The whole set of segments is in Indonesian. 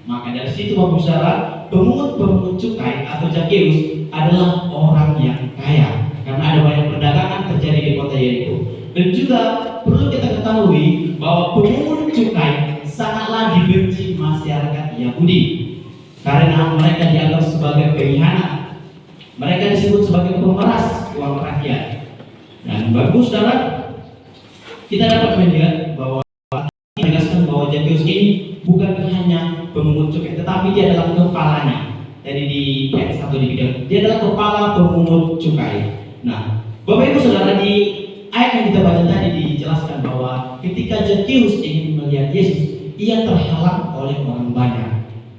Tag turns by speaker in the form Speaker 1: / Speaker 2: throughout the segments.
Speaker 1: Maka dari situ Bapak Saudara, pemungut cukai atau Zakheus adalah orang yang kaya karena ada banyak perdagangan terjadi di kota Yeriko. Dan juga perlu kita ketahui bahwa pemungut cukai sangatlah dibenci masyarakat Yahudi karena mereka dianggap sebagai pengkhianat. Mereka disebut sebagai pemeras uang rakyat. Dan bagus Saudara, kita dapat melihat bahwa menegaskan bahwa Zakheus ini bukan hanya pemungut cukai, tetapi dia adalah kepalanya. Jadi di ayat 1 dibilang, dia adalah kepala pemungut cukai. Nah, Bapak Ibu Saudara, di ayat yang kita baca tadi dijelaskan bahwa ketika Zakheus ingin melihat Yesus, ia terhalang oleh orang banyak.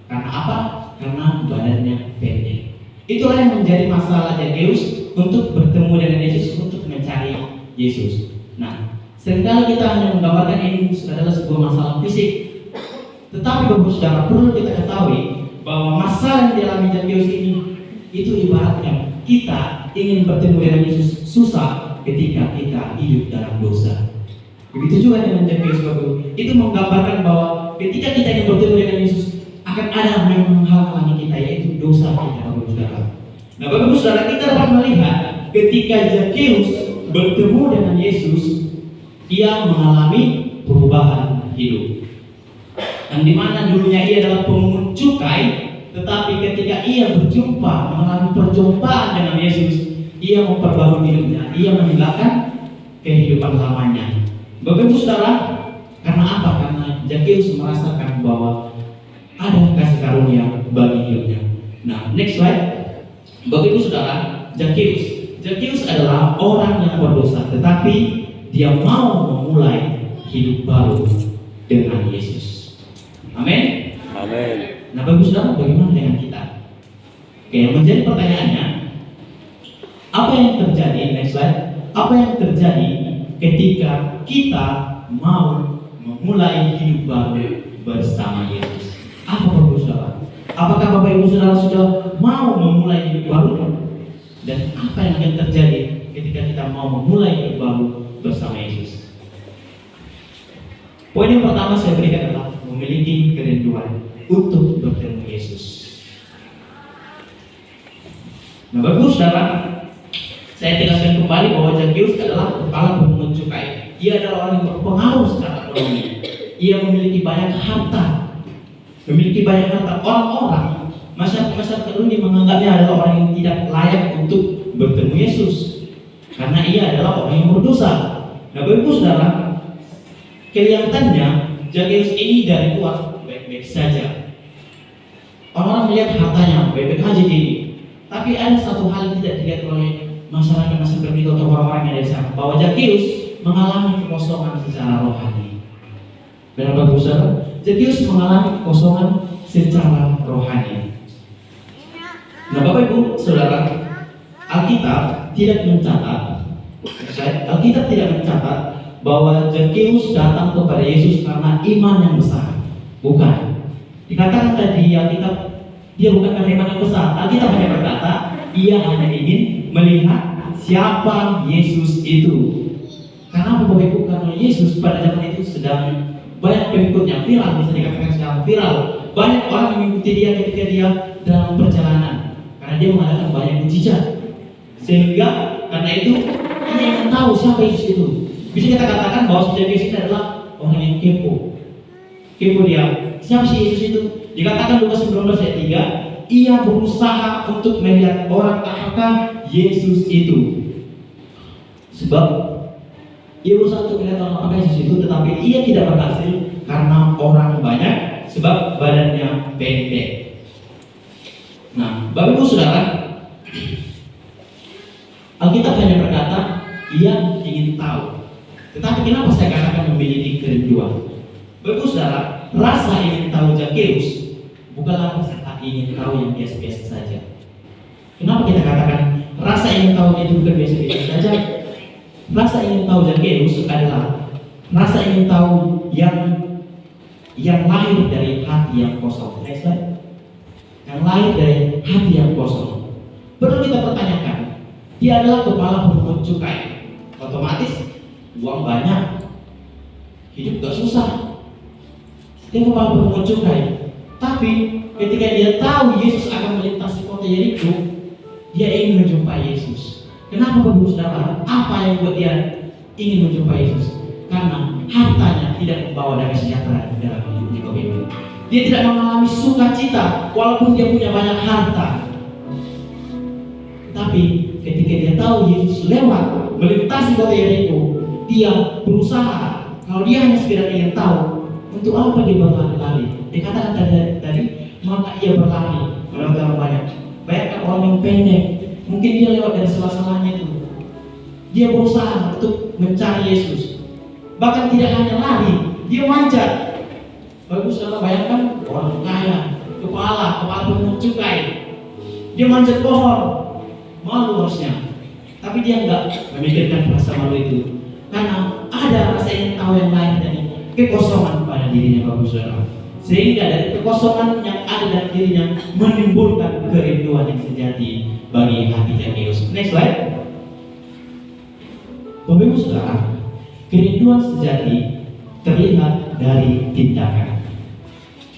Speaker 1: Karena apa? Karena badannya pendek. Itulah yang menjadi masalah Zakheus untuk bertemu dengan Yesus, untuk mencari Yesus. Nah, seringkali kita hanya menggambarkan ini adalah sebuah masalah fisik. Tetapi Bapak Saudara, perlu kita ketahui bahwa masalah yang dialami Zakheus ini itu ibaratnya kita ingin bertemu dengan Yesus susah ketika kita hidup dalam dosa. Begitu juga dengan Zakheus Bapak. Itu menggambarkan bahwa ketika kita ingin bertemu dengan Yesus akan ada yang menghalangi kita, yaitu dosa kita Bapak Saudara. Nah Bapak Saudara, kita dapat melihat ketika Zakheus bertemu dengan Yesus, ia mengalami perubahan hidup. Yang dimana dulunya ia adalah pemungut cukai, tetapi ketika ia berjumpa, mengalami perjumpaan dengan Yesus, ia memperbarui hidupnya, ia meninggalkan kehidupan lamanya. Bapak Ibu Saudara, karena apa? Karena Zakheus merasakan bahwa ada kasih karunia bagi hidupnya. Nah, next slide. Bapak Ibu Saudara, Zakheus adalah orang yang berdosa, tetapi dia mau memulai hidup baru dengan Yesus. Amin.
Speaker 2: Amin.
Speaker 1: Nah, Bapak Ibu Saudara, bagaimana dengan kita? Oke, yang menjadi pertanyaannya, apa yang terjadi? Next slide. Apa yang terjadi ketika kita mau memulai hidup baru bersama Yesus? Apa Bapak Ibu Saudara? Apakah Bapak Ibu Saudara sudah mau memulai hidup baru? Dan apa yang akan terjadi ketika kita mau memulai hidup baru bersama Yesus? Poin yang pertama saya berikan adalah memiliki kerinduan untuk bertemu Yesus. Nah, Bapak Saudara, saya tegaskan kembali bahwa Zakheus adalah kepala pemungut cukai. Ia adalah orang yang berpengaruh secara ekonomi. Ia memiliki banyak harta. Orang-orang masyarakat dunia menganggapnya adalah orang yang tidak layak untuk bertemu Yesus karena ia adalah orang yang berdosa. Nah, Bapak Saudara, kelihatannya Zakheus ini dari luar baik-baik saja. Orang melihat hartanya baik-baik aja gini. Tapi ada satu hal yang tidak dilihat oleh masyarakat itu atau orang-orang yang ada di sana, bahwa Zakheus mengalami kekosongan secara rohani. Benar Bapak Saudara? Zakheus mengalami kekosongan secara rohani. Nah, Bapak Ibu Saudara, Alkitab tidak mencatat bahwa Zakheus datang kepada Yesus karena iman yang besar. Bukan. Dikatakan tadi Alkitab, dia bukan karena iman yang besar. Alkitab hanya berkata, ia hanya ingin melihat siapa Yesus itu. Karena Bapak Ibu, karena Yesus pada zaman itu sedang banyak pengikutnya, viral, bisa dikatakan sekarang viral. Banyak orang yang mengikuti dia ketika dia dalam perjalanan, karena dia mengadakan banyak mujizat. Sehingga karena itu ia ingin tahu siapa Yesus itu. Bisa kita katakan bahwa Zakheus ini adalah orang yang kepo dia. Siapa sih Yesus itu? Dikatakan Lukas 19 ayat 3, ia berusaha untuk melihat orang apakah Yesus itu. Sebab ia berusaha untuk melihat orang apakah Yesus itu, tetapi ia tidak berhasil karena orang banyak, sebab badannya pendek. Nah, Bapak Ibu Saudara, Alkitab hanya berkata ia ingin tahu. Tetapi kenapa saya katakan memiliki kerinduan? Bapak Ibu Saudara, rasa ingin tahu Zakheus bukanlah rasa ingin tahu yang biasa-biasa saja. Kenapa kita katakan rasa ingin tahu itu bukan biasa-biasa saja? Rasa ingin tahu Zakheus adalah rasa ingin tahu yang lahir dari hati yang kosong. Next slide. Yang lahir dari hati yang kosong. Perlu kita pertanyakan, dia adalah kepala pemungut cukai. Otomatis uang banyak, hidup gak susah. Dia kepala pemungut cukai. Tapi ketika dia tahu Yesus akan melintasi kota Yeriko, dia ingin menjumpai Yesus. Kenapa Bapak Saudara? Apa yang buat dia ingin menjumpai Yesus? Karena hartanya tidak membawa damai sejahtera dalam hidupnya Bapak Ibu. Dia tidak mengalami sukacita walaupun dia punya banyak harta. Tapi ketika dia tahu Yesus lewat melintasi kota Yeriko, dia berusaha. Kalau dia hanya sekedar ingin tahu, untuk apa dia berlari-lari? Dikatakan tadi, maka ia berlari melewati banyak. Bayangkan orang yang pendek, mungkin dia lewat dari sela-selanya itu. Dia berusaha untuk mencari Yesus. Bahkan tidak hanya lari, dia manjat. Bagus, saudara, bayangkan orang kaya, kepala pemungut cukai. Dia manjat pohon, malu harusnya. Tapi dia enggak memikirkan rasa malu itu, karena ada rasa ingin tahu yang lain dari kekosongan pada dirinya, Bapak Saudara. Sehingga dari kekosongan yang ada dalam dirinya menimbulkan kerinduan yang sejati bagi hati Zakheus. Next slide. Bapak Ibu Saudara, kerinduan sejati terlihat dari tindakan.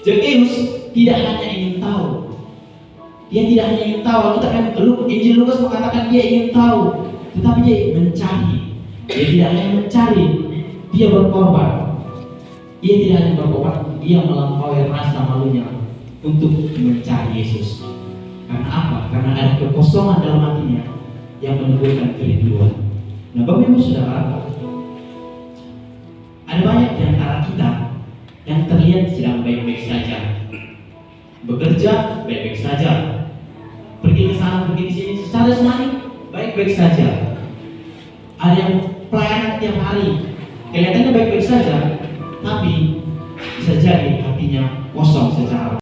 Speaker 1: Zakheus tidak hanya ingin tahu. Dia tidak hanya ingin tahu. Kita kan Injil Lukas mengatakan dia ingin tahu, tetapi dia mencari. Dia tidak hanya mencari, dia berkorban. Dia tidak hanya berkorban, dia melampaui rasa malunya untuk mencari Yesus. Karena apa? Karena ada kekosongan dalam hatinya yang menimbulkan kerinduan. Nah, Bapak Ibu Saudara, ada banyak di antara kita yang terlihat sedang baik-baik saja, bekerja baik-baik saja, pergi ke sana, pergi ke sini, secara jasmani baik-baik saja. Ada yang pelayanan tiap hari, kelihatannya baik-baik saja, tapi bisa jadi hatinya kosong secara